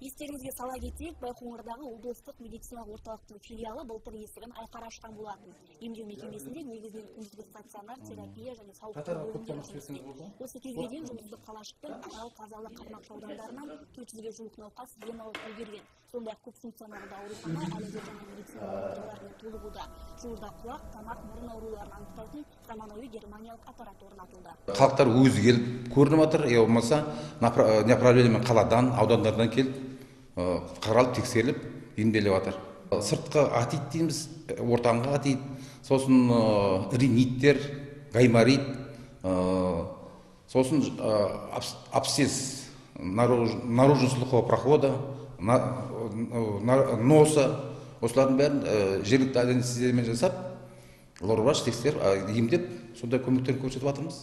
Естеріңізге сала кетейік, Байқоңырдағы облыстық медициналық орталықтың филиалы былтыр есігін айқара ашқан болатын. Емдеу мекемесінде негізінен күндізгі стационар, терапия және сауықтыру бөлімдері жұмыс істейді. Осы кезге дейін жұмысты Қалашық пен Арал, Қазалы, Қармақшы аудандарынан 400-ге жуық науқас ем алып үлгерген. Сондай-ақ көпфункционалды аурухана әлі де жаңа медициналық құралдармен толығуда. Жуырда құлақ, тамақ, мұрын ауруларын анықтайтын заманауи германиялық аппарат орнатылды. Халықтар өзі келіп көрініп жатыр, болмаса направлениемен қаладан, аудандардан келіп қаралып, тексеріліп, емделіп жатыр. Сыртқы атит дейміз, ортаңғы атит, сосын риниттер, гайморит, сосын абсцесс наружно-слухового прохода, носа, осылардың бәрін жергілікті анестезиямен жасап, лор-врач тексеріп, емдеп, сондай көмектерін көрсетіп жатырмыз.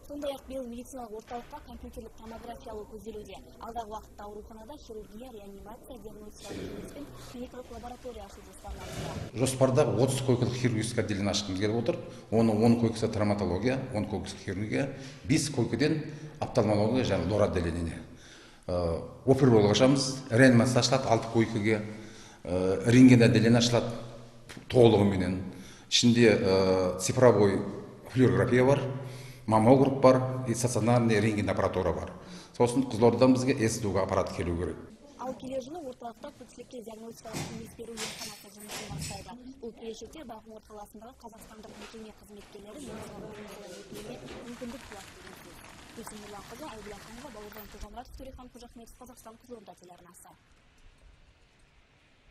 Сондай-ақ биыл медициналық орталықта компьютерлік томография алу көзделуде. Алдағы уақытта ауруханада хирургия, реанимация, диагностикалық жұмыс пен клиникалық лаборатория ашу жоспарлануда. Жоспарда 30 койкалық хирургическое отделение ашқымыз келіп отыр. Оның 10 койкасы травматология, 10 койкасы хирургия, 5 койкадан офтальмология және лор отделение. Опер болып ашамыз, реанимация ашылады 6 койкаге, рентген отделение ашылады толығыменен. Ішінде цифровой флюорография бар, маммограф бар, и стационарный рентген аппаратура бар. Сосын Қызылордадан бізге СДУ-га аппарат келу керек. Ал келер жылы орталықта көпшілікке диагностикалық кеңес беру емханасы жұмысын бастайды. Бұл келешекте Байқоңыр қаласындағы қазақстандық мекеме қызметкерлері мүмкіндік туады деген сөз. Гүлсім Нұрланқызы, Айбілан Ханова, Бауыржан Қожамұрат, Төрехан Қожахметов, Қазақстан, Қызылорда телеарнасы.